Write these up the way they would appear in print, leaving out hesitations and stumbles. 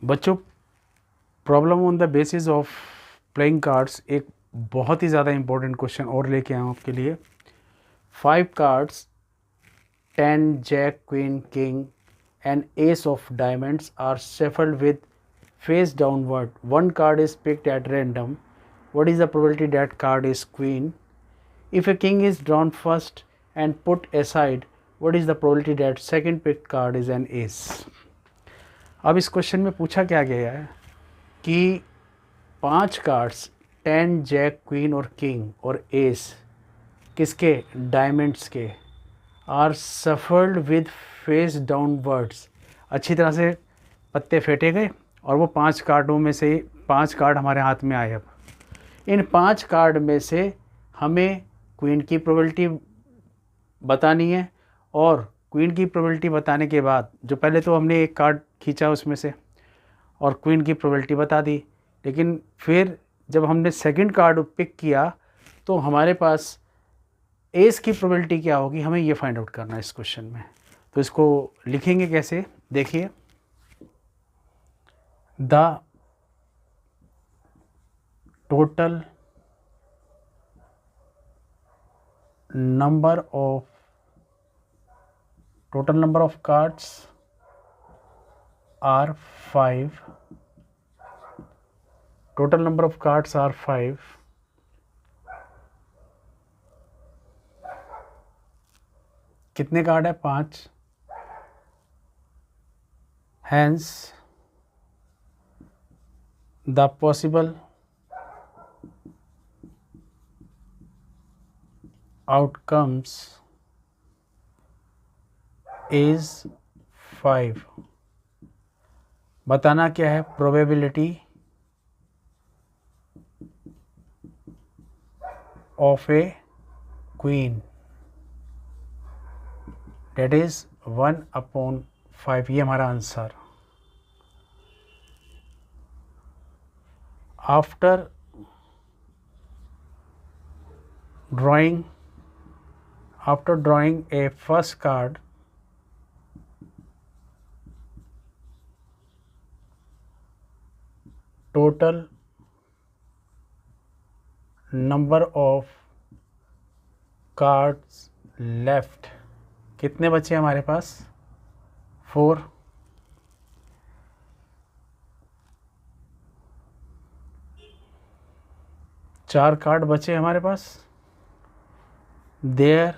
बच्चों, problem on the basis of playing cards एक बहुत ही ज़्यादा इंपॉर्टेंट क्वेश्चन और लेके आया हूँ आपके लिए। 5 cards 10 jack queen king and ace of diamonds are shuffled with face downward. One card is picked at random. What is the probability that card is queen? If a king is drawn first and put aside, what is the probability that second picked card is an ace? अब इस question में पूछा क्या गया है कि 5 cards 10 jack queen और king और एस किसके, डायमंड्स के, are shuffled with face downwards, अच्छी तरह से पत्ते फेंटे गए और वो 5 कार्डों में से 5 कार्ड हमारे हाथ में आए। अब इन 5 कार्ड में से हमें क्वीन की प्रोबेबिलिटी बतानी है, और क्वीन की प्रोबेबिलिटी बताने के बाद जो पहले तो हमने एक कार्ड खींचा उसमें से और क्वीन की प्रोबेबिलिटी बता दी, लेकिन फिर जब हमने सेकंड कार्ड पिक किया तो हमारे पास एस की प्रोबेबिलिटी क्या होगी, हमें ये फाइंड आउट करना है इस क्वेश्चन में। तो इसको लिखेंगे कैसे, देखिए, the total number of cards are 5. Total number of cards are 5. कितने कार्ड है, 5. Hence the possible outcomes is 5. बताना क्या है, probability of a queen, that is 1/5. ये हमारा आंसर। After drawing a first card, total number of cards left, कितने बचे हमारे पास, 4. चार कार्ड बचे हमारे पास। There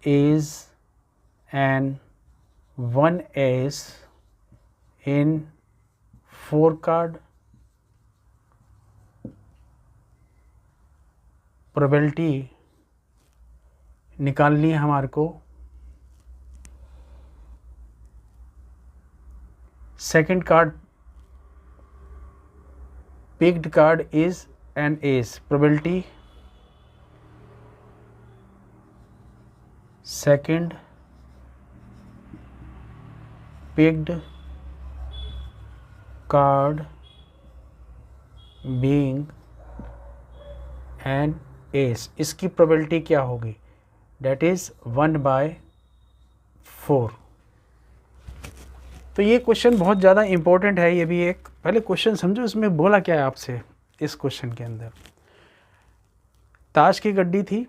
is an 1 ace in 4 card. Probability निकालनी है हमारे को। Second card picked card is an ace. Probability second picked card being an ace, इसकी probability क्या होगी, that is 1/4। तो ये क्वेश्चन बहुत ज़्यादा इम्पोर्टेंट है। ये भी एक पहले क्वेश्चन समझो, इसमें बोला क्या है आपसे। इस क्वेश्चन के अंदर ताश की गड्डी थी,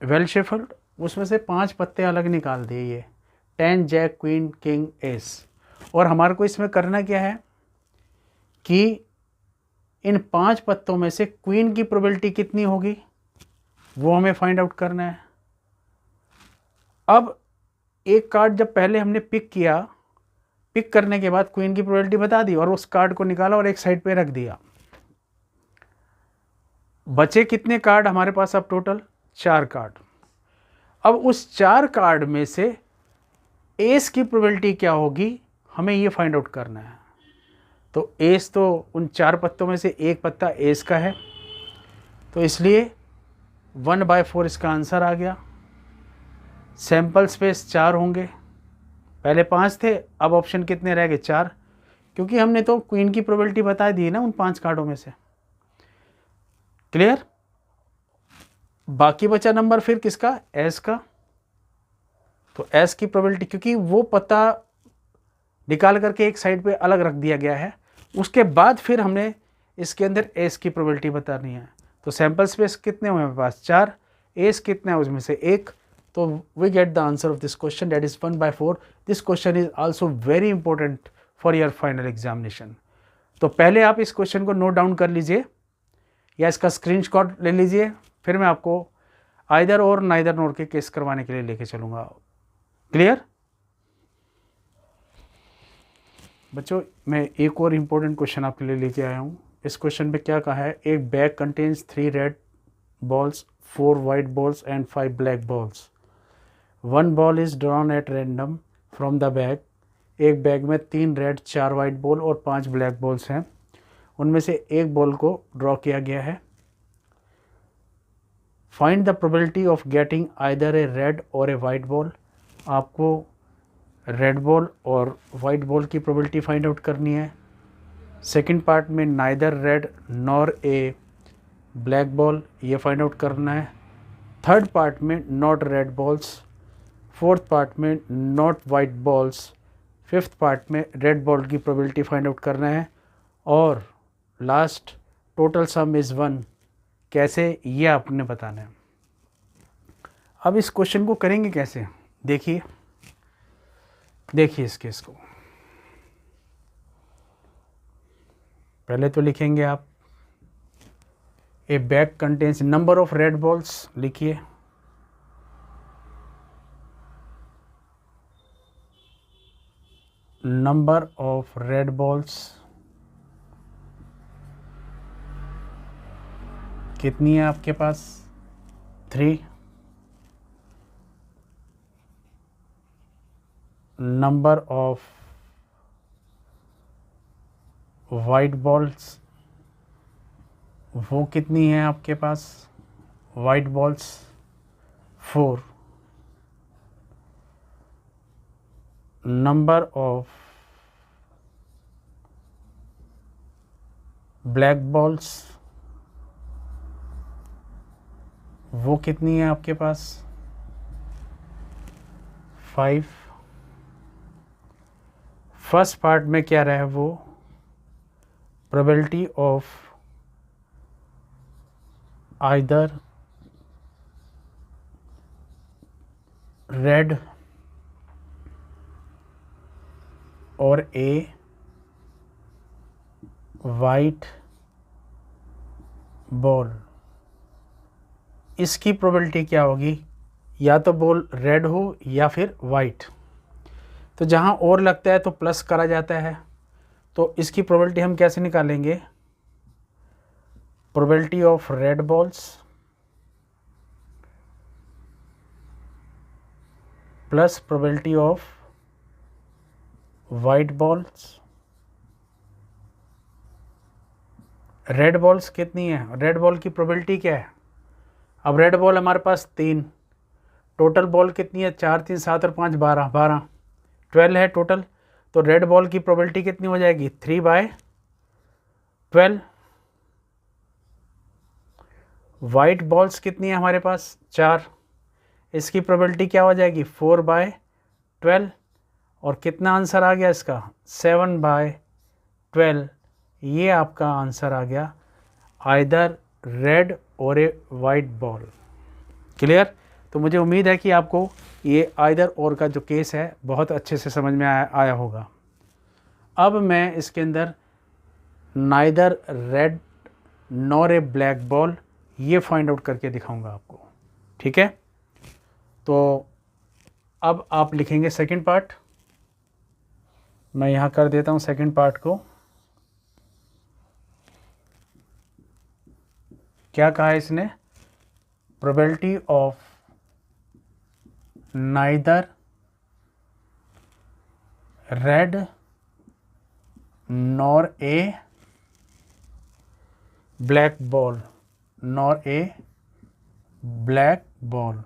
वेल शेफल्ड, उसमें से 5 पत्ते अलग निकाल दिए, ये 10 जैक क्वीन किंग एस। और हमारे को इसमें करना क्या है कि इन 5 पत्तों में से क्वीन की प्रोबेबिलिटी कितनी होगी वो हमें फाइंड आउट करना है। अब एक कार्ड जब पहले हमने पिक किया, पिक करने के बाद क्वीन की प्रोबेबिलिटी बता दी और उस कार्ड को निकाला और एक साइड पे रख दिया। बचे कितने कार्ड हमारे पास अब टोटल, 4 कार्ड। अब उस 4 कार्ड में से एस की प्रोबेबिलिटी क्या होगी हमें ये फाइंड आउट करना है। तो एस तो उन 4 पत्तों में से एक पत्ता एस का है, तो इसलिए 1/4 इसका आंसर आ गया। सैंपल स्पेस 4 होंगे, पहले 5 थे, अब ऑप्शन कितने रह गए, 4, क्योंकि हमने तो क्वीन की प्रोबेबिलिटी बता दी ना उन 5 कार्डों में से। क्लियर। बाकी बचा नंबर फिर किसका, एस का। तो एस की प्रोबेबिलिटी, क्योंकि वो पत्ता निकाल करके एक साइड पे अलग रख दिया गया है। उसके बाद फिर हमने इसके अंदर एस की प्रोबेबिलिटी बतानी है। तो सैंपल स्पेस कितने हुए हमारे पास 4, एस कितना है उसमें से 1। तो we get the answer of this question, that is 1/4। This question is also very important for your final examination. तो पहले आप इस क्वेश्चन को नोट डाउन कर लीजिए या इसका स्क्रीनशॉट ले लीजिए, फिर मैं आपको आइदर और नाइदर नोर के केस करवाने के लिए लेके चलूँगा। क्लियर बच्चों? मैं एक और इम्पोर्टेंट क्वेश्चन आपके लिए लेके आया हूँ। इस क्वेश्चन पे क्या कहा है, एक bag contains 3 red balls, 4 white balls and 5 black balls. One ball is drawn at random from the bag. एक बैग में 3 रेड, 4 वाइट बॉल और 5 ब्लैक बॉल्स हैं। उनमें से एक बॉल को ड्रॉ किया गया है। Find the probability of getting either a red or a white ball. आपको रेड बॉल और वाइट बॉल की प्रोबेबिलिटी फाइंड आउट करनी है। सेकंड पार्ट में neither red nor a black ball, ये फाइंड आउट करना है। थर्ड पार्ट में not red balls. Fourth part में not white balls. Fifth part में रेड बॉल की प्रोबेबिलिटी फाइंड आउट करना है। और लास्ट टोटल सम इज़ 1। कैसे, ये आपने बताना है। अब इस क्वेश्चन को करेंगे कैसे, देखिए इस केस को। पहले तो लिखेंगे आप a bag contains number of red balls, लिखिए। नंबर ऑफ रेड बॉल्स कितनी है आपके पास, 3। नंबर ऑफ वाइट बॉल्स, वो कितनी है आपके पास, white balls 4। Number of black balls, वो कितनी है आपके पास, 5। फर्स्ट पार्ट में क्या रहा है वो, probability of either red or a white ball. इसकी प्रोबेबिलिटी क्या होगी, या तो बॉल रेड हो या फिर वाइट। तो जहाँ और लगता है तो प्लस करा जाता है। तो इसकी प्रोबेबिलिटी हम कैसे निकालेंगे, probability of red balls plus probability of white balls. Red balls कितनी है, रेड बॉल की प्रोबेबिलिटी क्या है। अब रेड बॉल हमारे पास 3, टोटल बॉल कितनी है, 4 3 7 और 5 12, 12 है टोटल। तो रेड बॉल की प्रोबेबिलिटी कितनी हो जाएगी, 3/12। वाइट बॉल्स कितनी है हमारे पास, 4। इसकी प्रोबेबिलिटी क्या हो जाएगी, 4/12। और कितना आंसर आ गया इसका, 7/12। ये आपका आंसर आ गया, either red or a white ball. Clear? तो मुझे उम्मीद है कि आपको ये आइदर और का जो केस है बहुत अच्छे से समझ में आया होगा। अब मैं इसके अंदर neither red nor a black ball ये फाइंड आउट करके दिखाऊंगा आपको। ठीक है? तो अब आप लिखेंगे सेकंड पार्ट। मैं यहाँ कर देता हूँ सेकंड पार्ट को। क्या कहा है इसने, probability of neither red nor a black ball, nor a black ball.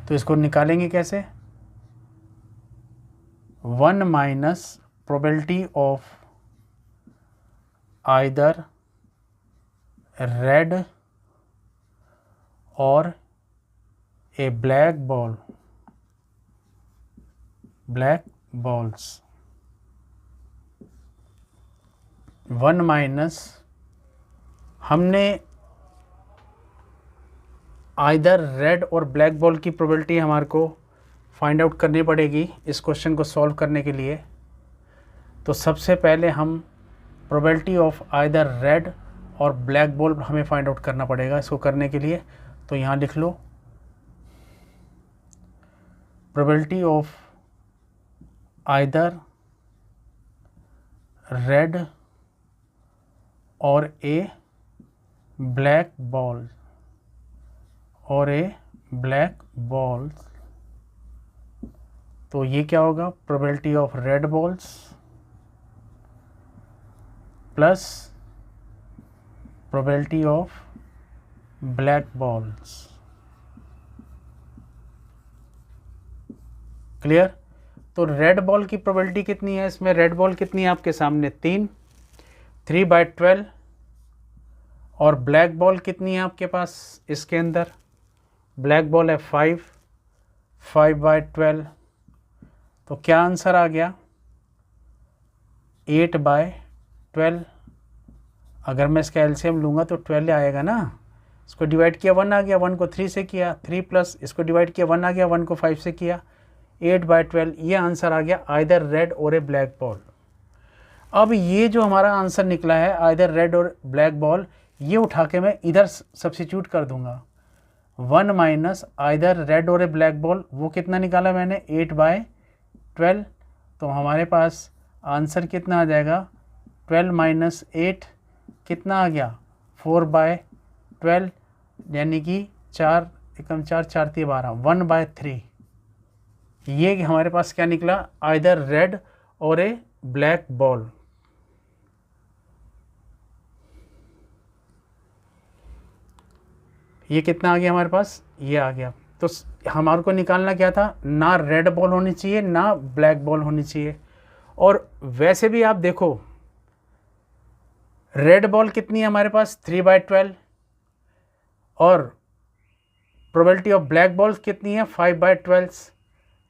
तो इसको निकालेंगे कैसे, 1 minus probability of either red or a black ball black balls, 1 minus हमने either red or black ball की प्रोबेबिलिटी हमारे को फाइंड आउट करनी पड़ेगी इस क्वेश्चन को सॉल्व करने के लिए। तो सबसे पहले हम probability of either red or black ball हमें फाइंड आउट करना पड़ेगा इसको करने के लिए। तो यहाँ लिख लो probability of either red or a black ball तो ये क्या होगा, probability of red balls plus probability of black balls. Clear. तो रेड बॉल की प्रोबेबिलिटी कितनी है, इसमें रेड बॉल कितनी है आपके सामने 3/12 और ब्लैक बॉल कितनी है आपके पास इसके अंदर, ब्लैक बॉल है 5/12। तो क्या आंसर आ गया 8/12। अगर मैं इसका एलसीएम लूँगा तो 12 आएगा ना। इसको डिवाइड किया 1 आ गया, 1 को 3 से किया 3 प्लस इसको डिवाइड किया 1 आ गया, 1 को 5 से किया 8/12। ये आंसर आ गया either red or a black ball. अब ये जो हमारा आंसर निकला है either red or black ball, ये उठा के मैं इधर सब्सिट्यूट कर दूंगा। 1 minus either red or a black ball, वो कितना निकाला मैंने 8/12। तो हमारे पास आंसर कितना आ जाएगा 12 माइनस 8 कितना आ गया 4/12, यानी कि 4 एकम 4 4 3 12 1/3। ये हमारे पास क्या निकला either red or a black ball. ये कितना आ गया हमारे पास, ये आ गया। तो हमारे को निकालना क्या था, ना रेड बॉल होनी चाहिए ना ब्लैक बॉल होनी चाहिए। और वैसे भी आप देखो रेड बॉल कितनी है हमारे पास 3/12 और प्रोबेबिलिटी ऑफ ब्लैक बॉल कितनी है 5/12।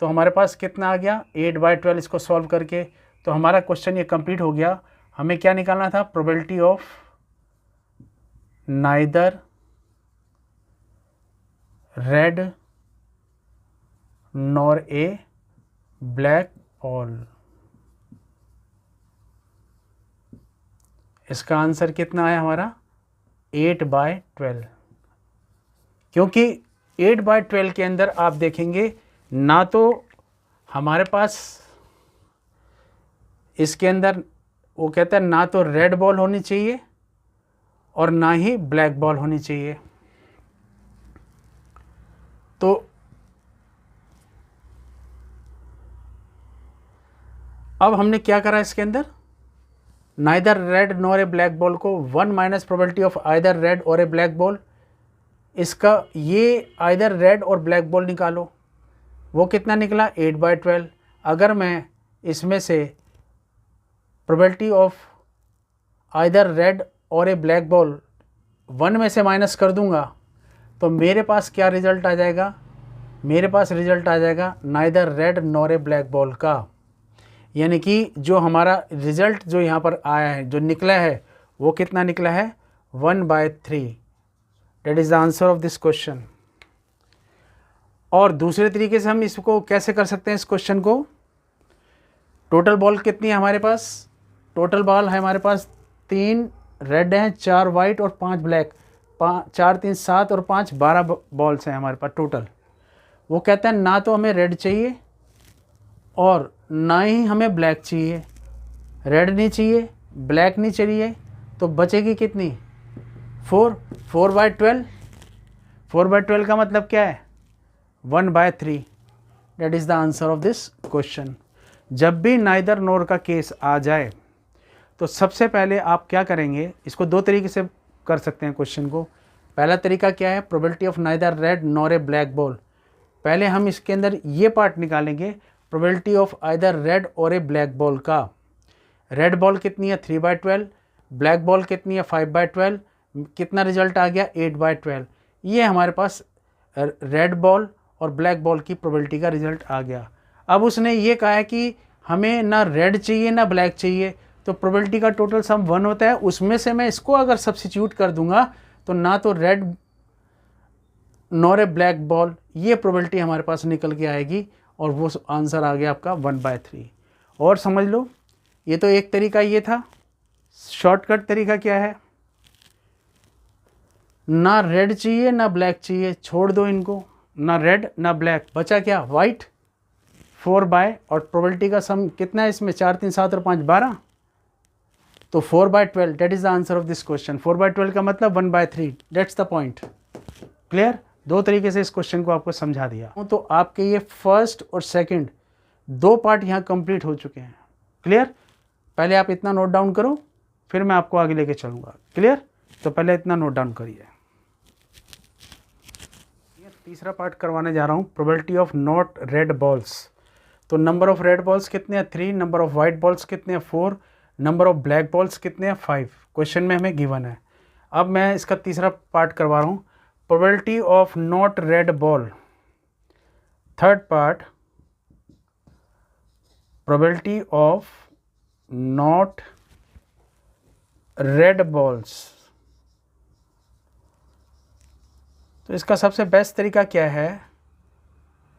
तो हमारे पास कितना आ गया 8/12। इसको सॉल्व करके तो हमारा क्वेश्चन ये कंप्लीट हो गया। हमें क्या निकालना था, probability of neither red nor a black ball. इसका आंसर कितना आया हमारा 8/12, क्योंकि 8/12 के अंदर आप देखेंगे ना तो हमारे पास इसके अंदर वो कहता है ना तो रेड बॉल होनी चाहिए और ना ही ब्लैक बॉल होनी चाहिए। तो अब हमने क्या करा इसके अंदर, neither red nor a black ball को 1 minus probability of either red or a black ball, इसका ये either red or black ball निकालो, वो कितना निकला 8/12। अगर मैं इसमें से probability of either red or a black ball 1 में से माइनस कर दूंगा तो मेरे पास क्या रिजल्ट आ जाएगा, मेरे पास रिजल्ट आ जाएगा neither red nor a black ball का। यानी कि जो हमारा रिजल्ट जो यहाँ पर आया है जो निकला है वो कितना निकला है 1/3। That is the answer of this question. और दूसरे तरीके से हम इसको कैसे कर सकते हैं, इस क्वेश्चन को, टोटल बॉल कितनी है हमारे पास, टोटल बॉल है हमारे पास 3 रेड हैं 4 वाइट और 5 ब्लैक, 4 3 7 और 5 12 बॉल्स हैं हमारे पास टोटल। वो कहता है ना तो हमें रेड चाहिए और ना ही हमें ब्लैक चाहिए, रेड नहीं चाहिए ब्लैक नहीं चाहिए, तो बचेगी कितनी 4/12। 4/12 का मतलब क्या है 1/3। That is the answer of this question. जब भी नाइदर नोर का केस आ जाए तो सबसे पहले आप क्या करेंगे, इसको 2 तरीके से कर सकते हैं क्वेश्चन को। पहला तरीका क्या है, probability of neither red nor a black ball. पहले हम इसके अंदर ये पार्ट निकालेंगे probability of either red or a black ball का। रेड बॉल कितनी है 3/12, ब्लैक बॉल कितनी है 5/12, कितना रिजल्ट आ गया 8/12। ये हमारे पास रेड बॉल और ब्लैक बॉल की प्रोबेबिलिटी का रिजल्ट आ गया। अब उसने ये कहा है कि हमें ना रेड चाहिए ना ब्लैक चाहिए, तो प्रोबेबिलिटी का टोटल सम 1 होता है। उसमें से मैं इसको अगर सब्सिट्यूट कर दूंगा तो ना तो red nor a black ball, ये प्रोबेबिलिटी हमारे पास निकल के आएगी और वो आंसर आ गया आपका 1/3। और समझ लो, ये तो एक तरीका ये था। शॉर्टकट तरीका क्या है, ना रेड चाहिए ना ब्लैक चाहिए, छोड़ दो इनको, ना रेड ना ब्लैक, बचा क्या, वाइट। 4 और प्रोबेबिलिटी का सम कितना है इसमें, 4 3 7 और 5 12, तो 4/12 that is the answer of this question. 4/12 का मतलब 1/3, डेट्स द पॉइंट। क्लियर? दो तरीके से इस क्वेश्चन को आपको समझा दिया। तो आपके ये फर्स्ट और सेकंड दो पार्ट यहाँ कंप्लीट हो चुके हैं। क्लियर? पहले आप इतना नोट डाउन करो, फिर मैं आपको आगे लेके चलूँगा। क्लियर? तो पहले इतना नोट डाउन करिए। तीसरा पार्ट करवाने जा रहा हूँ, probability of not red balls. तो नंबर ऑफ रेड बॉल्स कितने हैं, 3, नंबर ऑफ वाइट बॉल्स कितने हैं, 4, नंबर ऑफ ब्लैक बॉल्स कितने हैं, 5। क्वेश्चन में हमें गिवन है। अब मैं इसका तीसरा पार्ट करवा रहा हूँ, probability of not red ball. Third part, probability of not red balls. तो इसका सबसे बेस्ट तरीका क्या है,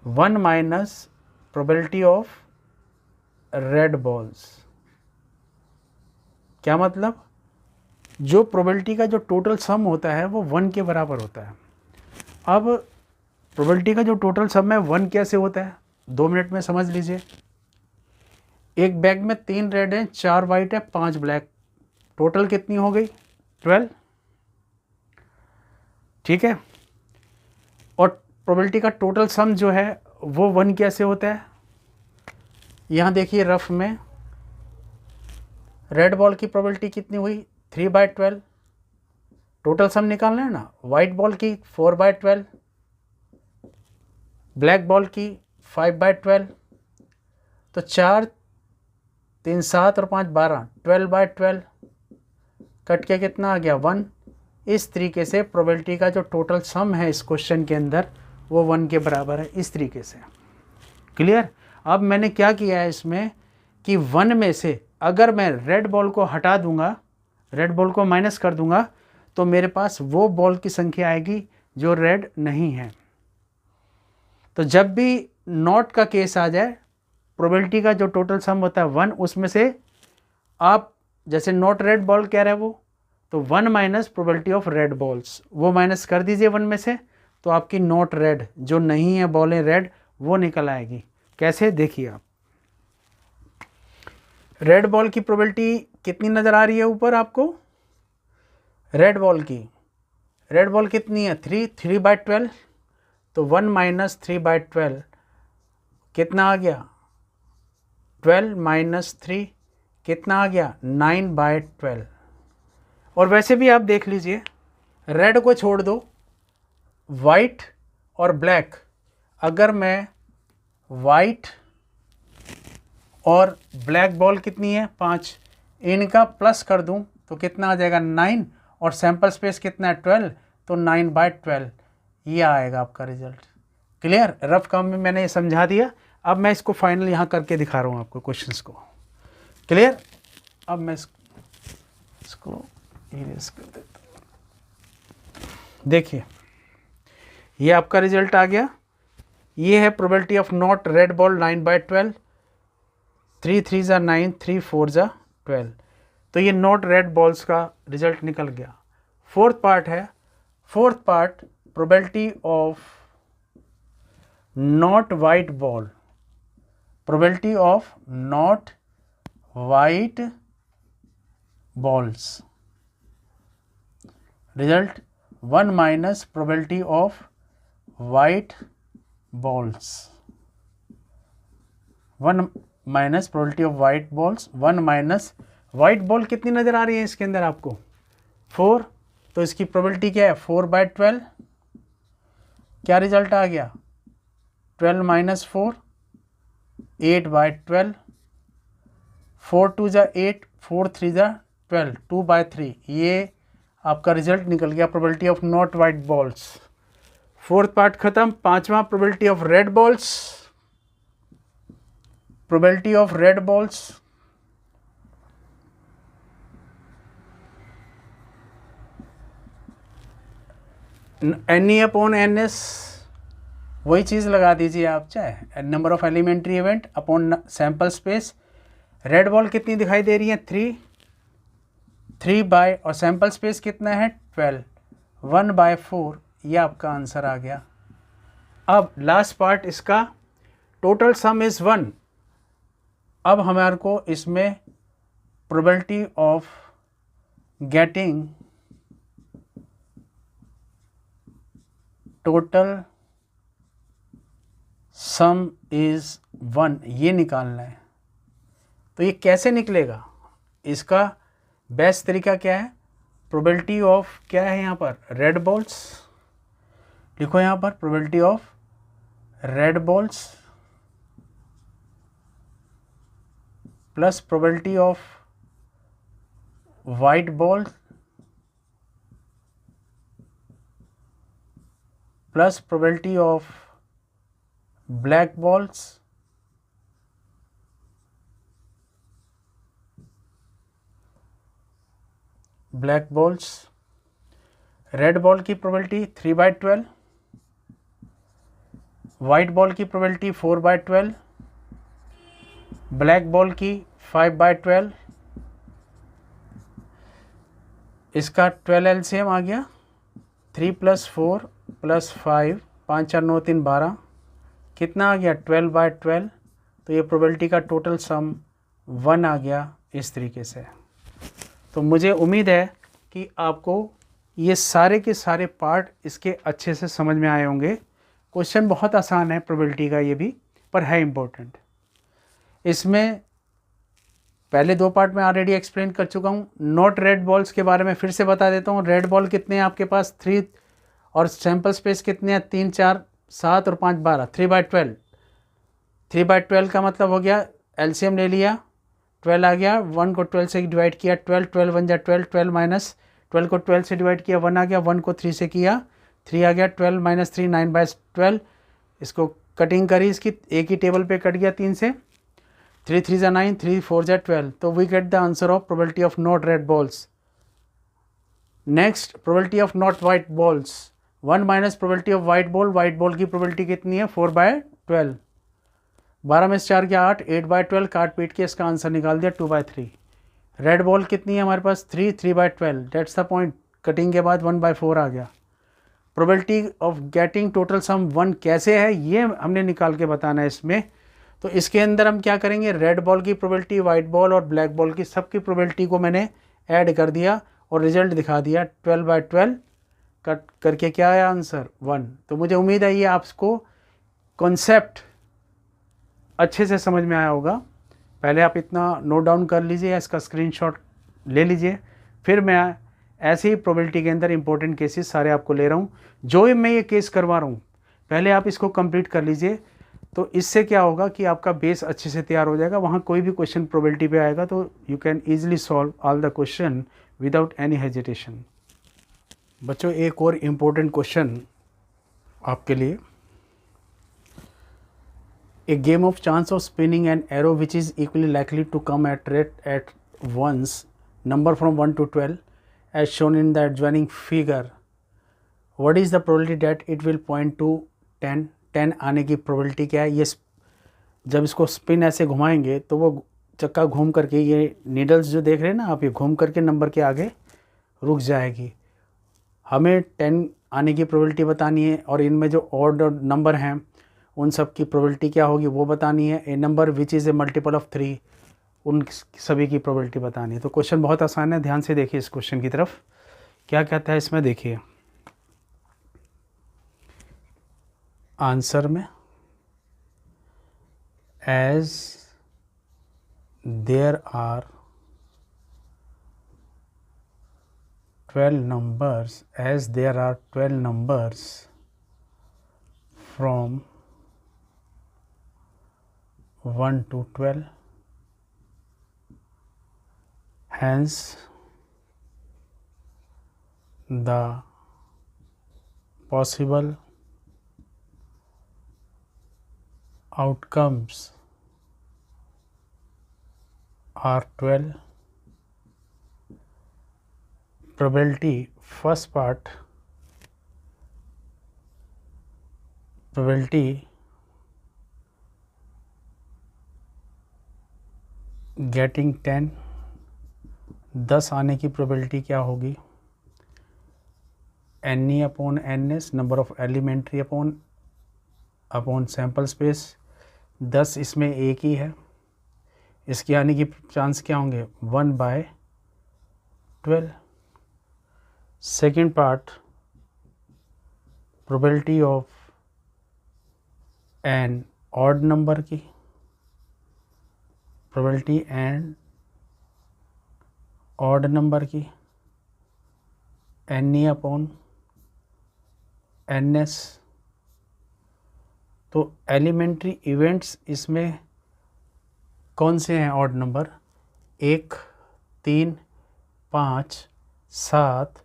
1 minus probability of red balls. क्या मतलब, जो प्रोबेबिलिटी का जो टोटल सम होता है वो 1 के बराबर होता है। अब प्रोबेबिलिटी का जो टोटल सम है 1 कैसे होता है, 2 मिनट में समझ लीजिए। एक बैग में 3 रेड हैं, 4 वाइट है, 5 ब्लैक, टोटल कितनी हो गई, 12। ठीक है? और प्रोबेबिलिटी का टोटल सम जो है वो 1 कैसे होता है, यहाँ देखिए रफ में, रेड बॉल की प्रोबेबिलिटी कितनी हुई, 3/12, टोटल सम निकालना है ना। वाइट बॉल की 4/12, ब्लैक बॉल की 5/12, तो 4 3 7 और 5 12, 12/12 कट के कितना आ गया, 1। इस तरीके से प्रोबेबिलिटी का जो टोटल सम है इस क्वेश्चन के अंदर वो 1 के बराबर है, इस तरीके से। क्लियर? अब मैंने क्या किया है इसमें कि 1 में से अगर मैं रेड बॉल को हटा दूंगा, रेड बॉल को माइनस कर दूंगा, तो मेरे पास वो बॉल की संख्या आएगी जो रेड नहीं है। तो जब भी नॉट का केस आ जाए, प्रोबेबिलिटी का जो टोटल सम होता है 1, उसमें से आप जैसे नॉट रेड बॉल कह रहे हैं वो, तो 1 minus probability of red balls, वो माइनस कर दीजिए 1 में से, तो आपकी नॉट रेड, जो नहीं है बॉलें रेड, वो निकल आएगी। कैसे, देखिए आप, रेड बॉल की प्रोबेबिलिटी कितनी नज़र आ रही है ऊपर आपको, रेड बॉल की, रेड बॉल कितनी है, 3/12, तो 1 माइनस 3/12 कितना आ गया, 12 माइनस 3 कितना आ गया, 9/12। और वैसे भी आप देख लीजिए, रेड को छोड़ दो, वाइट और ब्लैक, अगर मैं वाइट और ब्लैक बॉल कितनी है, 5, इनका प्लस कर दूं तो कितना आ जाएगा, 9, और सैंपल स्पेस कितना है, 12, तो 9/12 ये आएगा आपका रिजल्ट। क्लियर? रफ काम में मैंने ये समझा दिया। अब मैं इसको फाइनल यहाँ करके दिखा रहा हूँ आपको क्वेश्चंस को। क्लियर? अब मैं इसको इरेज कर देता हूँ। देखिए, ये आपका रिजल्ट आ गया। ये है probability of not red ball, 9/12, 3 3 ज़ा 9, 3 4 ज़ा 12। तो ये नॉट रेड बॉल्स का रिजल्ट निकल गया। फोर्थ पार्ट है, fourth part, probability of not white ball, probability of not white balls, result 1 minus probability of white balls, 1 minus probability of white balls, 1 minus white ball कितनी नज़र आ रही है इसके अंदर आपको, 4, तो इसकी प्रोबेबिलिटी क्या है, 4/12। क्या रिजल्ट आ गया, 12 माइनस 4, 8/12, 4 2 ज़ा 8, 4 3 ज़ा 12, 2/3। ये आपका रिजल्ट निकल गया probability of not white balls. Fourth part खत्म। पांचवा, probability of red balls. probability of red balls, NE upon NS, वही चीज़ लगा दीजिए आप, चाहे number of elementary event upon sample space. Red ball कितनी दिखाई दे रही है? 3 बाय, और सैम्पल स्पेस कितना है? 12, 1/4, ये आपका आंसर आ गया। अब लास्ट पार्ट इसका, टोटल सम इज़ 1। अब हमारे को इसमें probability of getting total sum is 1 ये निकालना है। तो ये कैसे निकलेगा? इसका बेस्ट तरीका क्या है? प्रोबेबिलिटी ऑफ, क्या है यहाँ पर? रेड बॉल्स, लिखो यहाँ पर probability of red balls plus probability of white ball plus probability of black balls red ball की प्रोबेबिलिटी 3/12, वाइट बॉल की प्रोबेबिलिटी 4/12, ब्लैक बॉल की 5/12, इसका 12 एलसीएम आ गया, 3 + 4 + 5, 5 4 9 3 12, कितना आ गया? 12/12। तो ये प्रोबेबिलिटी का टोटल सम 1 आ गया इस तरीके से। तो मुझे उम्मीद है कि आपको ये सारे के सारे पार्ट इसके अच्छे से समझ में आए होंगे। क्वेश्चन बहुत आसान है प्रोबेबिलिटी का ये भी, पर है इम्पोर्टेंट। इसमें पहले 2 पार्ट में ऑलरेडी एक्सप्लेन कर चुका हूँ। नॉट रेड बॉल्स के बारे में फिर से बता देता हूँ। रेड बॉल कितने हैं आपके पास? 3, और सैम्पल स्पेस कितने हैं? 3 4 7 और 5 12, 3/12। 3/12 का मतलब हो गया, एलसीएम ले लिया, 12 आ गया, 1 को 12 से डिवाइड किया, 12, 12 1 जा 12, 12 माइनस 12 को 12 से डिवाइड किया, 1 आ गया, 1 को 3 से किया, 3 आ गया, 12 - 3 9/12। इसको कटिंग करी, इसकी एक ही टेबल पे कट गया 3 से, 3 3 जा 9, 3 4 जा 12। तो we get the answer of probability of not red balls. Next, probability of not white balls, 1 minus probability of white ball की प्रोबेबिलिटी कितनी है? 4/12। 12 में से 4 गया 8, 8/12, काट पीट के इसका आंसर निकाल दिया 2/3। रेड बॉल कितनी है हमारे पास? 3, 3/12, डेट्स द पॉइंट। कटिंग के बाद 1/4 आ गया। Probability of getting total sum 1 कैसे है ये हमने निकाल के बताना है इसमें। तो इसके अंदर हम क्या करेंगे? रेड बॉल की प्रोबेबिलिटी, वाइट बॉल और ब्लैक बॉल की सबकी प्रोबेबिलिटी को मैंने ऐड कर दिया और रिजल्ट दिखा दिया। 12/12 कट करके क्या आया आंसर? 1। तो मुझे उम्मीद है ये आपको कॉन्सेप्ट अच्छे से समझ में आया होगा। पहले आप इतना नोट डाउन कर लीजिए, इसका स्क्रीनशॉट ले लीजिए, फिर मैं ऐसे ही प्रोबेबिलिटी के अंदर इंपॉर्टेंट केसेस सारे आपको ले रहा हूँ। जो मैं ये केस करवा रहा हूँ पहले आप इसको कंप्लीट कर लीजिए, तो इससे क्या होगा कि आपका बेस अच्छे से तैयार हो जाएगा। वहाँ कोई भी क्वेश्चन प्रोबेबिलिटी पे आएगा तो you can easily solve all the question without any hesitation. बच्चों, एक और इम्पोर्टेंट क्वेश्चन आपके लिए। A game of chance of spinning an arrow which is equally likely to come at rate at once, number from 1 to 12 as shown in the adjoining figure. What is the probability that it will point to 10? 10 आने की probability क्या है? ये जब इसको spin ऐसे घुमाएंगे तो वो चक्का घूम करके, ये नीडल्स जो देख रहे हैं ना आप, ये घूम करके नंबर के आगे रुक जाएगी। हमें 10 आने की प्रोबेबिलिटी बतानी है और इनमें जो ऑड नंबर हैं उन सब की प्रोबेबिलिटी क्या होगी वो बतानी है। A number which is a multiple of 3, उन सभी की प्रोबेबिलिटी बतानी है। तो क्वेश्चन बहुत आसान है, ध्यान से देखिए इस क्वेश्चन की तरफ। क्या कहता है इसमें, देखिए आंसर में, as there are 12 numbers, as there are 12 numbers from 1 to 12, hence the possible outcomes are 12 probability first part probability getting 10 आने की probability क्या होगी NE upon NS number of elementary upon sample space 10 इसमें एक ही है इसके आने की चांस क्या होंगे 1/12 second part probability of an odd number की प्रोबेबिलिटी एंड ऑड नंबर की NE अपॉन NS तो एलिमेंट्री इवेंट्स इसमें कौन से हैं ऑड नंबर 1 3 5 7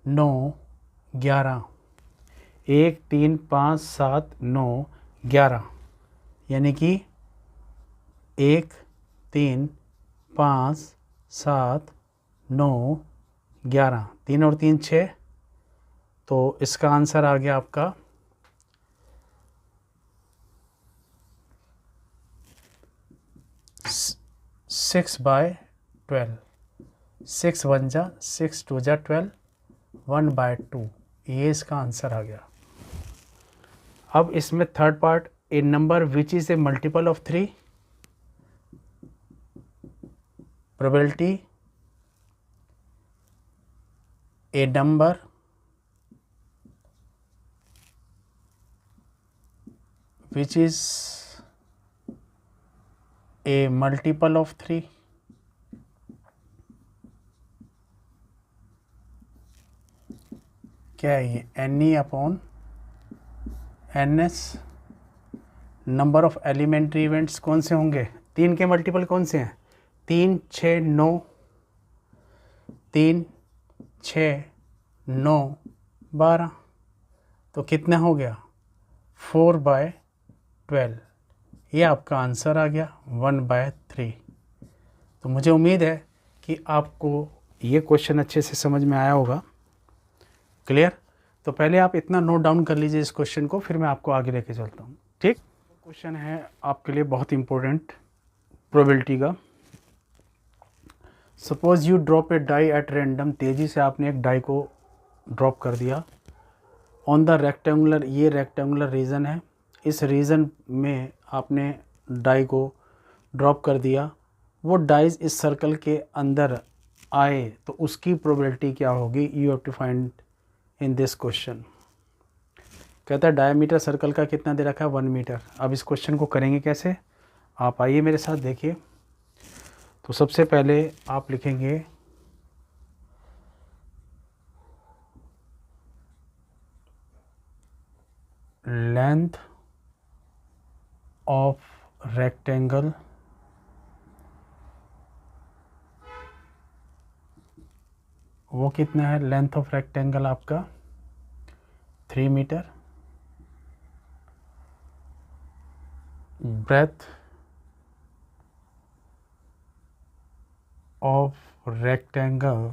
9 11 1 3 5 7 9 11 यानी कि 1 3 5 7 9 11 3 और 3 6 तो इसका आंसर आ गया आपका 6/12 6 1 जा 6 2 जा 12 1/2 ये इसका आंसर आ गया। अब इसमें third part A number which is a multiple of 3 probability A number which is a multiple of 3 क्या है ये NE upon NS number of elementary events कौन से होंगे 3 के मल्टीपल कौन से हैं 3 6 9 3 6 9 12 तो कितना हो गया 4/12 ये आपका आंसर आ गया 1/3 तो मुझे उम्मीद है कि आपको ये क्वेश्चन अच्छे से समझ में आया होगा क्लियर तो पहले आप इतना नोट डाउन कर लीजिए इस क्वेश्चन को फिर मैं आपको आगे लेके चलता हूँ ठीक क्वेश्चन है आपके लिए बहुत इंपॉर्टेंट प्रोबेबिलिटी का suppose you drop a die at random तेज़ी से आपने एक डाई को ड्रॉप कर दिया ऑन द रेक्टेंगुलर ये रेक्टेंगुलर रीजन है इस रीजन में आपने डाई को ड्रॉप कर दिया वो डाइज इस सर्कल के अंदर आए तो उसकी प्रोबेबिलिटी क्या होगी you have to find in this question कहता है डायमीटर सर्कल का कितना दे रखा है 1 मीटर अब इस क्वेश्चन को करेंगे कैसे आप आइए मेरे साथ देखिए तो सबसे पहले आप लिखेंगे लेंथ ऑफ रेक्टेंगल वो कितना है लेंथ ऑफ रेक्टेंगल आपका 3 मीटर ब्रेथ ऑफ रेक्टेंगल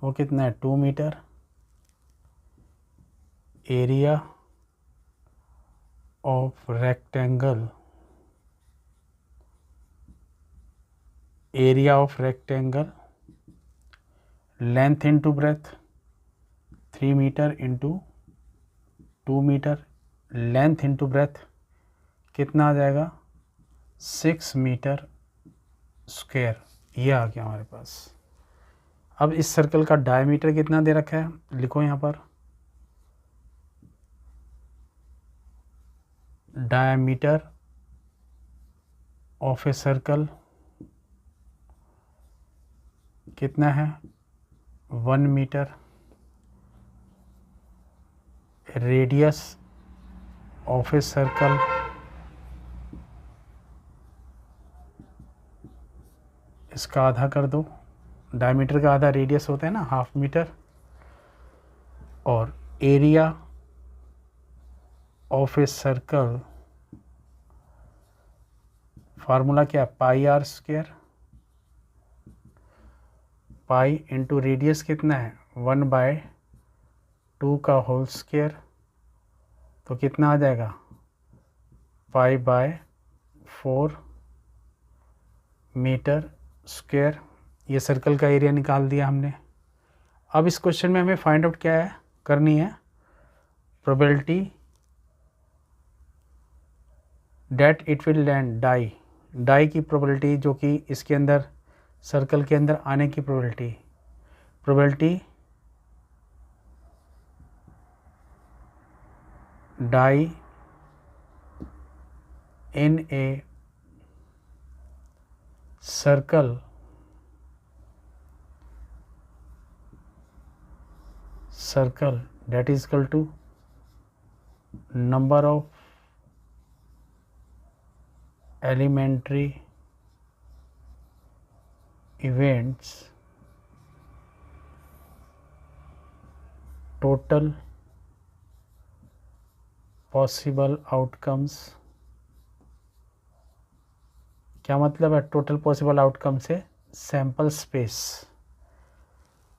वो कितना है 2 metre area of rectangle length into breadth 3 metre into 2 metre length into breadth कितना आ जाएगा 6 मीटर स्क्वायर ये आ गया हमारे पास अब इस सर्कल का डायमीटर कितना दे रखा है लिखो यहाँ पर डायमीटर ऑफ ए सर्कल कितना है 1 metre radius of a circle इसका आधा कर दो डायमीटर का आधा रेडियस होता है ना ½ मीटर और area of a circle formula क्या, pi r square, pi into radius कितना है 1/2 का होल स्क्वायर, तो कितना आ जाएगा पाई/4 मीटर स्क्वायर। ये सर्कल का एरिया निकाल दिया हमने। अब इस क्वेश्चन में हमें फाइंड आउट क्या है करनी है, probability that it will land die, die की प्रोबेबिलिटी जो कि इसके अंदर सर्कल के अंदर आने की probability, probability die in a circle that is equal to number of elementary events total possible outcomes। क्या मतलब है टोटल पॉसिबल आउटकम से, सैंपल स्पेस।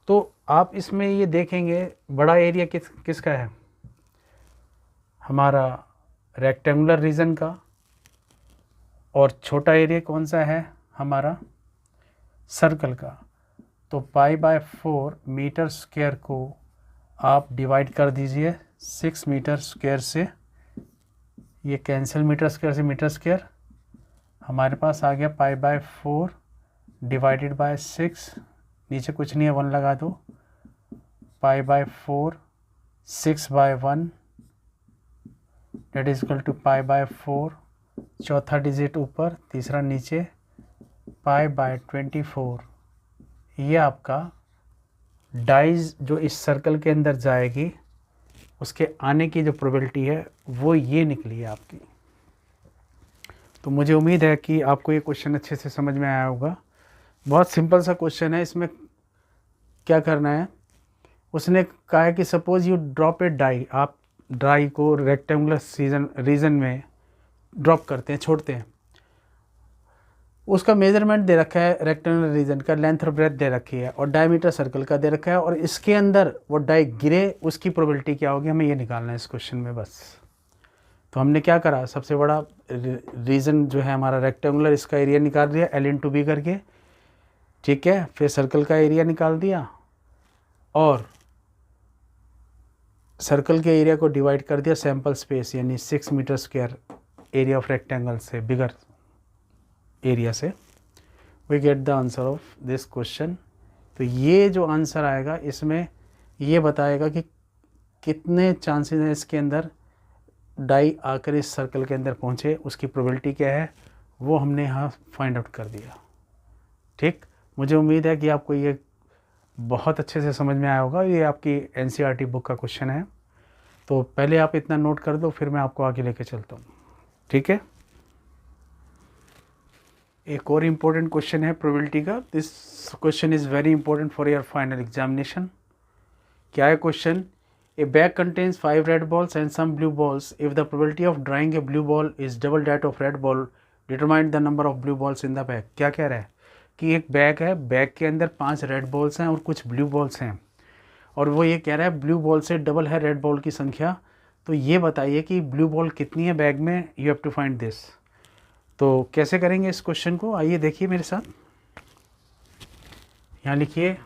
तो आप इसमें ये देखेंगे बड़ा एरिया किसका है, हमारा रेक्टेंगुलर रीजन का, और छोटा एरिया कौन सा है हमारा सर्कल का। तो पाई/4 मीटर स्क्वायर को आप डिवाइड कर दीजिए 6 मीटर स्क्वायर से, ये कैंसिल मीटर स्क्वायर से मीटर स्क्वायर, हमारे पास आ गया पाई/4 डिवाइडेड बाय 6, नीचे कुछ नहीं है 1 लगा दो, पाई/4 6/1 डेट इज इक्वल टू पाई/4, चौथा डिजिट ऊपर तीसरा नीचे, पाई/24। ये आपका डाइज जो इस सर्कल के अंदर जाएगी उसके आने की जो प्रोबेबिलिटी है वो ये निकली है आपकी। तो मुझे उम्मीद है कि आपको ये क्वेश्चन अच्छे से समझ में आया होगा। बहुत सिंपल सा क्वेश्चन है। इसमें क्या करना है, उसने कहा है कि suppose you drop a die, आप डाई को रेक्टेंगुलर रीजन में ड्रॉप करते हैं, छोड़ते हैं, उसका मेजरमेंट दे रखा है रेक्टेंगुलर रीजन का, लेंथ और ब्रेथ दे रखी है, और डायमीटर सर्कल का दे रखा है, और इसके अंदर वो डाई गिरे उसकी प्रोबेबिलिटी क्या होगी, हमें ये निकालना है इस क्वेश्चन में बस। तो हमने क्या करा, सबसे बड़ा रीजन जो है हमारा रेक्टेंगुलर, इसका एरिया निकाल दिया L/B करके, ठीक है। फिर सर्कल का एरिया निकाल दिया और सर्कल के एरिया को डिवाइड कर दिया सैंपल स्पेस यानी 6 metre square area of rectangle से, बिगर एरिया से, we get the answer of this question. तो ये जो आंसर आएगा इसमें ये बताएगा कि कितने चांसेस हैं इसके अंदर डाई आकर इस सर्कल के अंदर पहुँचे, उसकी प्रोबेबिलिटी क्या है, वो हमने यहाँ फाइंड आउट कर दिया। ठीक, मुझे उम्मीद है कि आपको ये बहुत अच्छे से समझ में आया होगा। ये आपकी NCERT बुक का क्वेश्चन है, तो पहले आप इतना नोट कर दो, फिर मैं आपको आगे लेके चलता हूँ, ठीक है। एक और इम्पोर्टेंट क्वेश्चन है प्रोबेबिलिटी का। This question is very important for your final examination. क्या है question, a bag contains 5 red balls and some blue balls, if the probability of drawing a blue ball is double that of red ball, determine the number of blue balls in the bag. क्या कह रहा है कि एक bag है, bag के अंदर 5 red balls हैं और कुछ ब्लू बॉल्स हैं, और वो ये कह रहा है ब्लू बॉल से डबल है रेड बॉल की संख्या। तो ये बताइए कि ब्लू बॉल कितनी है बैग में, you have to find this. तो कैसे करेंगे इस क्वेश्चन को, आइए देखिए मेरे साथ। यहाँ लिखिए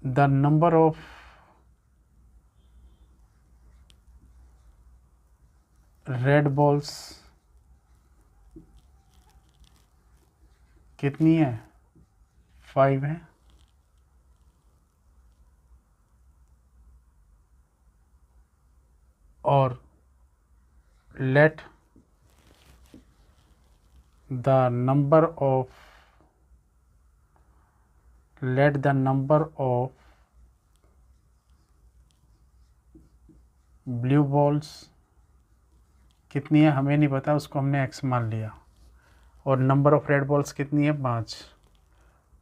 the number of red balls कितनी है, 5 है, और let the number of blue balls कितनी है हमें नहीं पता, उसको हमने x मान लिया, और नंबर ऑफ रेड बॉल्स कितनी है 5।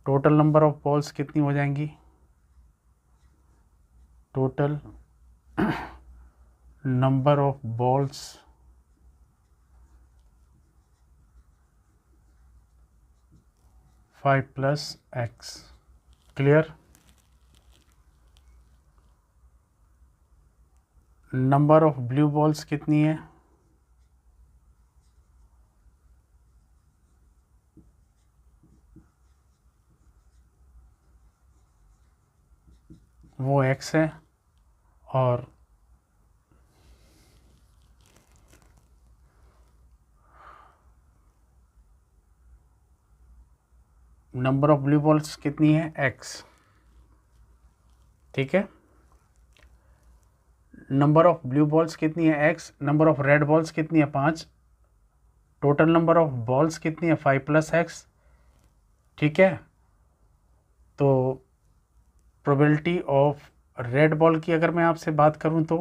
टोटल नंबर ऑफ बॉल्स कितनी हो जाएंगी? Total number of balls 5 plus x. Clear? Number of blue balls कितनी है? वो एक्स है। और नंबर ऑफ ब्लू बॉल्स कितनी है? एक्स। ठीक है, नंबर ऑफ ब्लू बॉल्स कितनी है? X. Number of red balls कितनी है? 5। टोटल नंबर ऑफ बॉल्स कितनी है? 5 प्लस एक्स। ठीक है, तो प्रोबेबिलिटी ऑफ रेड बॉल की अगर मैं आपसे बात करूं तो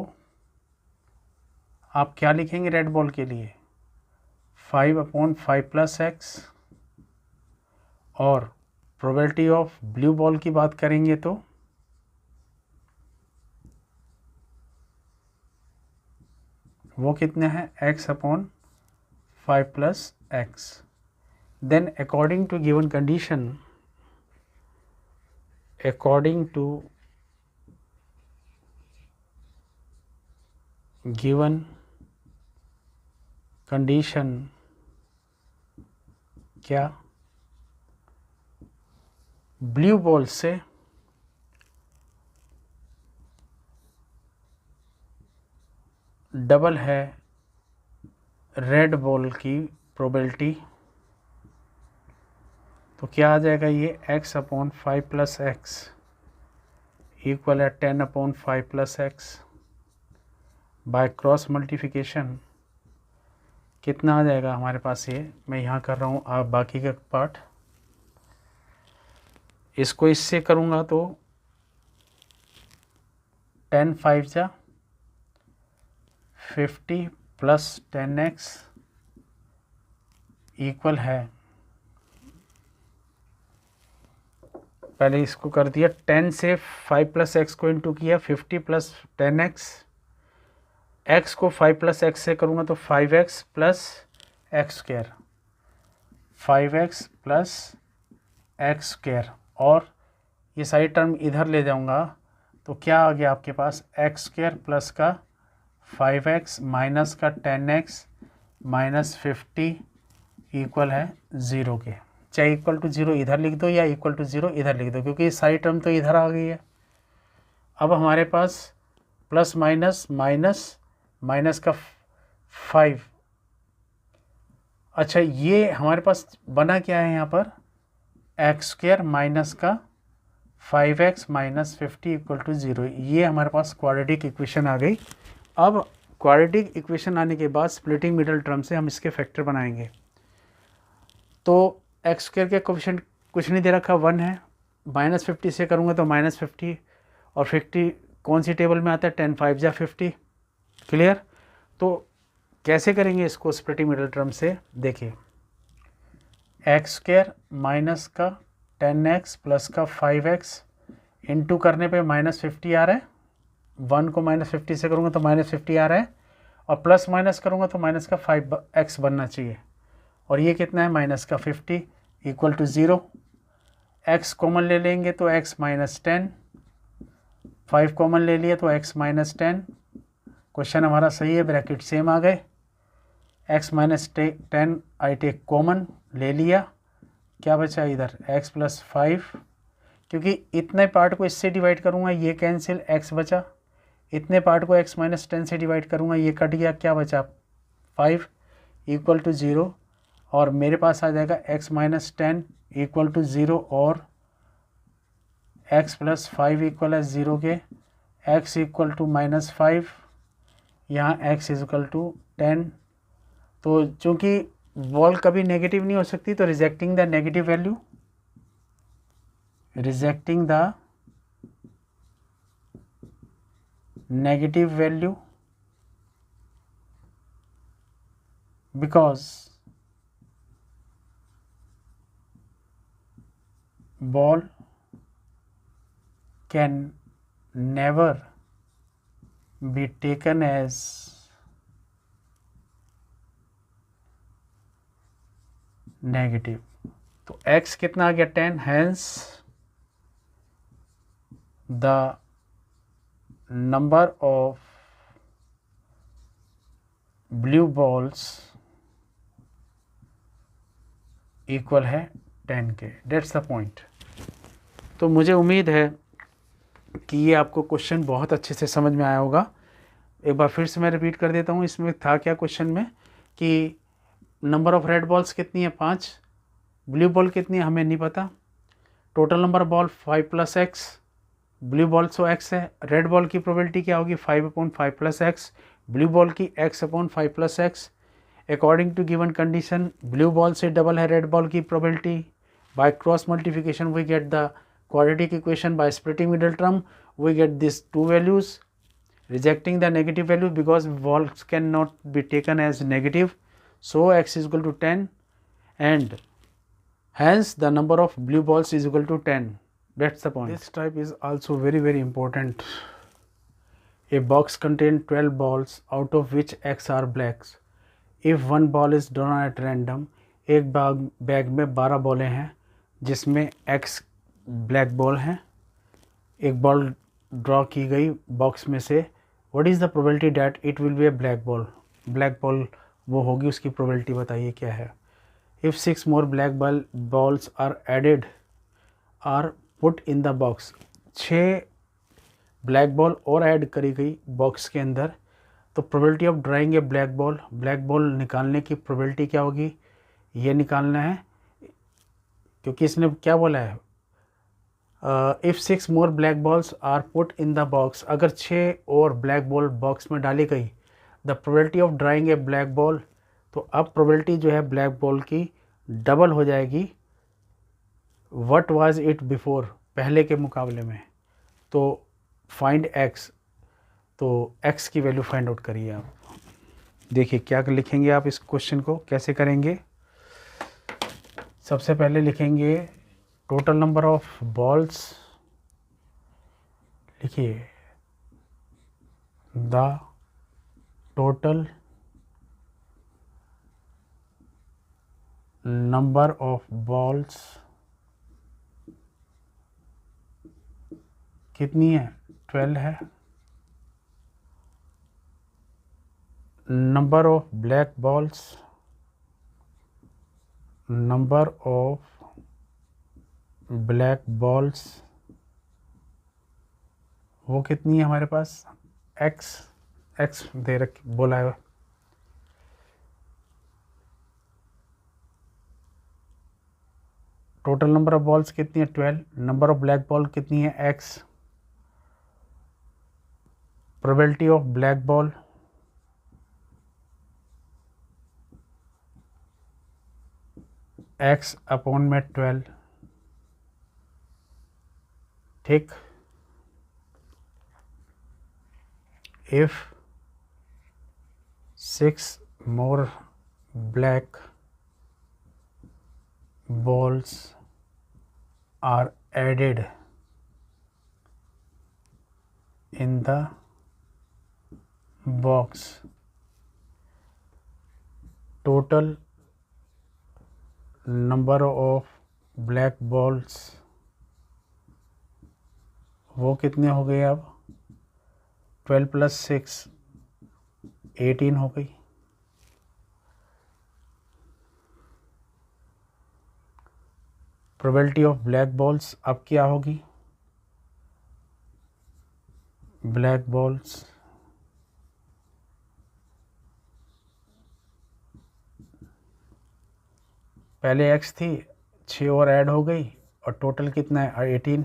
आप क्या लिखेंगे रेड बॉल के लिए? 5/5 प्लस एक्स। और प्रोबेबिलिटी ऑफ ब्लू बॉल की बात करेंगे तो वो कितने हैं? x/5 plus x. Then according to given condition, according to given condition, क्या ब्लू बॉल से डबल है रेड बॉल की प्रोबेबिलिटी, तो क्या आ जाएगा ये? x/5 प्लस एक्स इक्वल है 10/5 plus x. Bye cross multiplication कितना आ जाएगा हमारे पास? ये मैं यहाँ कर रहा हूँ, आप बाकी का पार्ट इसको इससे करूँगा तो 10 5 जा 50 प्लस 10x इक्वल है, पहले इसको कर दिया 10 से 5 प्लस एक्स को इंटू किया 50 प्लस 10x। x को 5 प्लस एक्स से करूँगा तो 5x plus x square, 5x plus x square. और ये सारी टर्म इधर ले जाऊँगा तो क्या आ गया आपके पास? एक्स स्क्वायर प्लस का 5x माइनस का 10x माइनस 50 इक्वल है 0 के। चाहे इक्वल टू 0 इधर लिख दो या इक्वल टू 0 इधर लिख दो, क्योंकि सारी टर्म तो इधर आ गई है। अब हमारे पास प्लस माइनस माइनस माइनस का 5। अच्छा, ये हमारे पास बना क्या है यहाँ पर? एक्स स्क्वायर माइनस का 5x माइनस 50 इक्वल टू 0। ये हमारे पास क्वाड्रेटिक इक्वेशन आ गई। अब क्वाड्रेटिक इक्वेशन आने के बाद स्प्लिटिंग मिडल टर्म से हम इसके फैक्टर बनाएंगे। तो एक्स स्क्वायर के कोफिशिएंट कुछ नहीं दे रखा, 1 है। माइनस 50 से करूँगा तो माइनस 50, और 50 कौन सी टेबल में आता है? 10 5 जा 50। क्लियर? तो कैसे करेंगे इसको स्प्लिटिंग मिडल टर्म से? देखिए, एक्स स्क्वायर माइनस का 10x प्लस का 5x इंटू करने पे माइनस 50 आ रहा है। 1 को माइनस 50 से करूँगा तो माइनस 50 आ रहा है, और प्लस माइनस करूँगा तो माइनस का 5x बनना चाहिए। और ये कितना है? माइनस का 50 इक्वल टू 0। x कॉमन ले लेंगे तो x माइनस 10, 5 कॉमन ले लिए तो x माइनस 10। क्वेश्चन हमारा सही है, ब्रैकेट सेम आ गए। x minus 10 I take common, ले लिया, क्या बचा इधर? x प्लस 5, क्योंकि इतने पार्ट को इससे डिवाइड करूँगा ये कैंसिल, x बचा। इतने पार्ट को x माइनस 10 से डिवाइड करूँगा ये कट गया, क्या बचा? 5 इक्वल टू 0। और मेरे पास आ जाएगा x माइनस 10 इक्वल टू 0 और x प्लस 5 इक्वल है 0 के। x इक्वल टू माइनस 5, यहाँ x इक्वल टू 10। तो चूँकि बॉल कभी नेगेटिव नहीं हो सकती, तो rejecting the negative value, rejecting the negative value ball can never be taken as negative. तो x कितना आ गया 10, hence the number of blue balls equal है 10 के। That's the point. तो मुझे उम्मीद है कि ये आपको क्वेश्चन बहुत अच्छे से समझ में आया होगा। एक बार फिर से मैं रिपीट कर देता हूँ, इसमें था क्या क्वेश्चन में कि नंबर ऑफ रेड बॉल्स कितनी है 5, ब्लू बॉल कितनी है हमें नहीं पता, total number ball 5 + x, blue ball so x है, रेड बॉल की प्रोबेबिलिटी क्या होगी 5/5 + x, ब्लू बॉल की x/5 + x। According to given condition blue ball से डबल है रेड बॉल की probability. By cross multiplication we get the quadratic equation, by splitting middle term we get this two values, rejecting the negative value because balls cannot be taken as negative, so x is equal to 10 and hence the number of blue balls is equal to 10. That's the point. This type is also very important. A box contains 12 balls out of which x are blacks. If one ball is drawn at random, एक bag में 12 बॉलें हैं जिसमें x black ball हैं, एक ball draw की गई box में से, what is the probability that it will be a black ball, black ball वो होगी, उसकी प्रोबेबिलिटी बताइए क्या है। If 6 more black balls are added are put in the box, 6 black ball और ऐड करी गई बॉक्स के अंदर, तो probability of drawing a black ball निकालने की प्रोबेबिलिटी क्या होगी, ये निकालना है, क्योंकि इसने क्या बोला है if 6 more black balls are put in the box, अगर 6 और ब्लैक बॉल बॉक्स में डाली गई, the probability of drawing a black ball, तो अब प्रोबेबिलिटी जो है ब्लैक बॉल की डबल हो जाएगी व्हाट वाज इट बिफोर, पहले के मुकाबले में। तो फाइंड x, तो x की वैल्यू फाइंड आउट करिए आप। देखिए क्या लिखेंगे आप, इस क्वेश्चन को कैसे करेंगे। सबसे पहले लिखेंगे टोटल नंबर ऑफ बॉल्स, लिखिए the total number of balls कितनी है 12 है, number of black balls, number of black balls वो कितनी है हमारे पास x दे रख बोला है, टोटल नंबर ऑफ बॉल्स कितनी है 12, नंबर ऑफ ब्लैक बॉल कितनी है x, probability of black ball x/12, ठीक। if 6 more black balls are added in the box, total number of black balls वो कितने हो गए, अब 12 + 6 18 हो गई। प्रोबेबिलिटी ऑफ ब्लैक बॉल्स अब क्या होगी, ब्लैक बॉल्स पहले x थी 6 और ऐड हो गई और टोटल कितना है 18।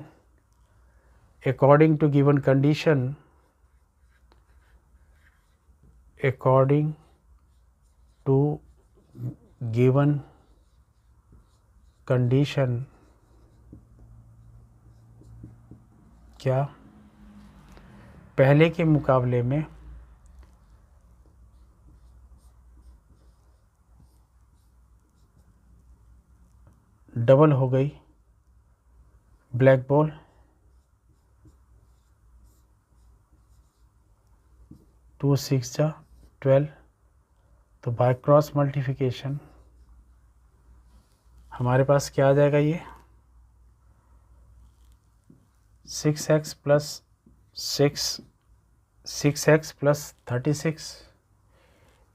According to given condition, according to given condition क्या, पहले के मुकाबले में डबल हो गई ब्लैक बॉल, टू सिक्स जा 12, तो बाय क्रॉस मल्टीप्लिकेशन हमारे पास क्या आ जाएगा, ये 6x plus 6x plus 36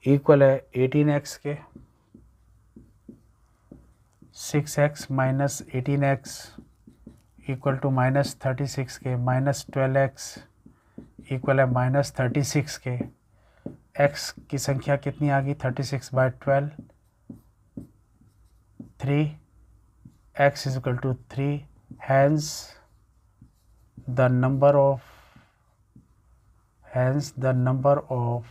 equal है 18x के, 6x minus 18x equal to minus 36 के, माइनस 12x इक्वल है माइनस 36 के। x की संख्या कितनी आ गई, 36/12, 3, x is equal to 3, hence the number of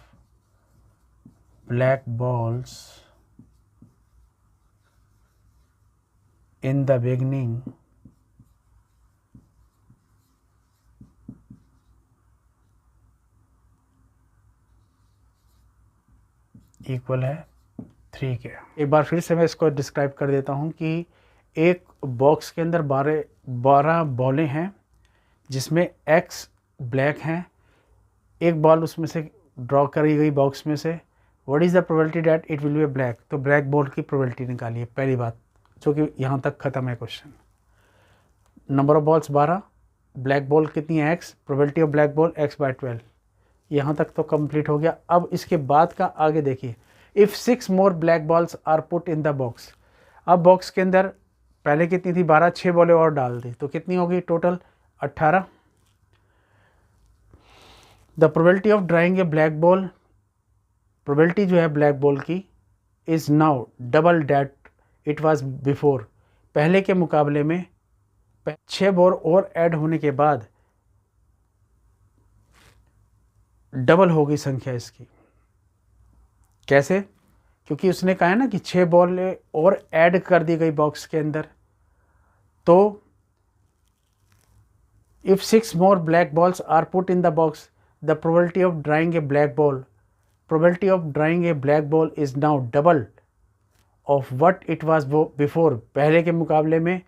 black balls in the beginning equal है 3 के। एक बार फिर से मैं इसको डिस्क्राइब कर देता हूँ कि एक बॉक्स के अंदर 12 बॉलें हैं जिसमें x ब्लैक हैं, एक बॉल उसमें से ड्रॉ करी गई बॉक्स में से, what is the probability that it will B black, तो ब्लैक बॉल की प्रोबेबिलिटी निकालिए, पहली बात, जो कि यहाँ तक ख़त्म है question. Number of balls 12, black ball कितनी है x, probability of black ball x/12, यहाँ तक तो कंप्लीट हो गया। अब इसके बाद का आगे देखिए, if 6 more black balls are put in the box, अब बॉक्स के अंदर पहले कितनी थी 12, 6 बॉलें और डाल दी तो कितनी होगी total 18। The probability of drawing a black ball, probability जो है ब्लैक बॉल की is now double that it was before, पहले के मुकाबले में 6 बॉल और ऐड होने के बाद डबल हो गई संख्या इसकी। कैसे, क्योंकि उसने कहा है ना कि 6 बॉल और ऐड कर दी गई बॉक्स के अंदर, तो if 6 more black balls are put in the box, the probability of drawing a black ball, probability of drawing a black ball is now double of what it was before, पहले के मुकाबले में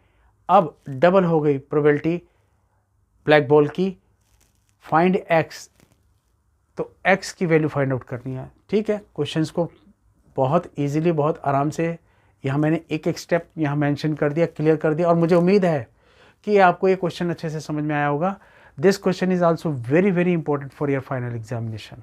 अब double हो गई probability black ball की। Find x, तो x की वैल्यू फाइंड आउट करनी है। ठीक है, क्वेश्चंस को बहुत इजीली, बहुत आराम से यहाँ मैंने एक एक स्टेप यहाँ मेंशन कर दिया, क्लियर कर दिया, और मुझे उम्मीद है कि आपको ये क्वेश्चन अच्छे से समझ में आया होगा। This question is also very very important for your final examination.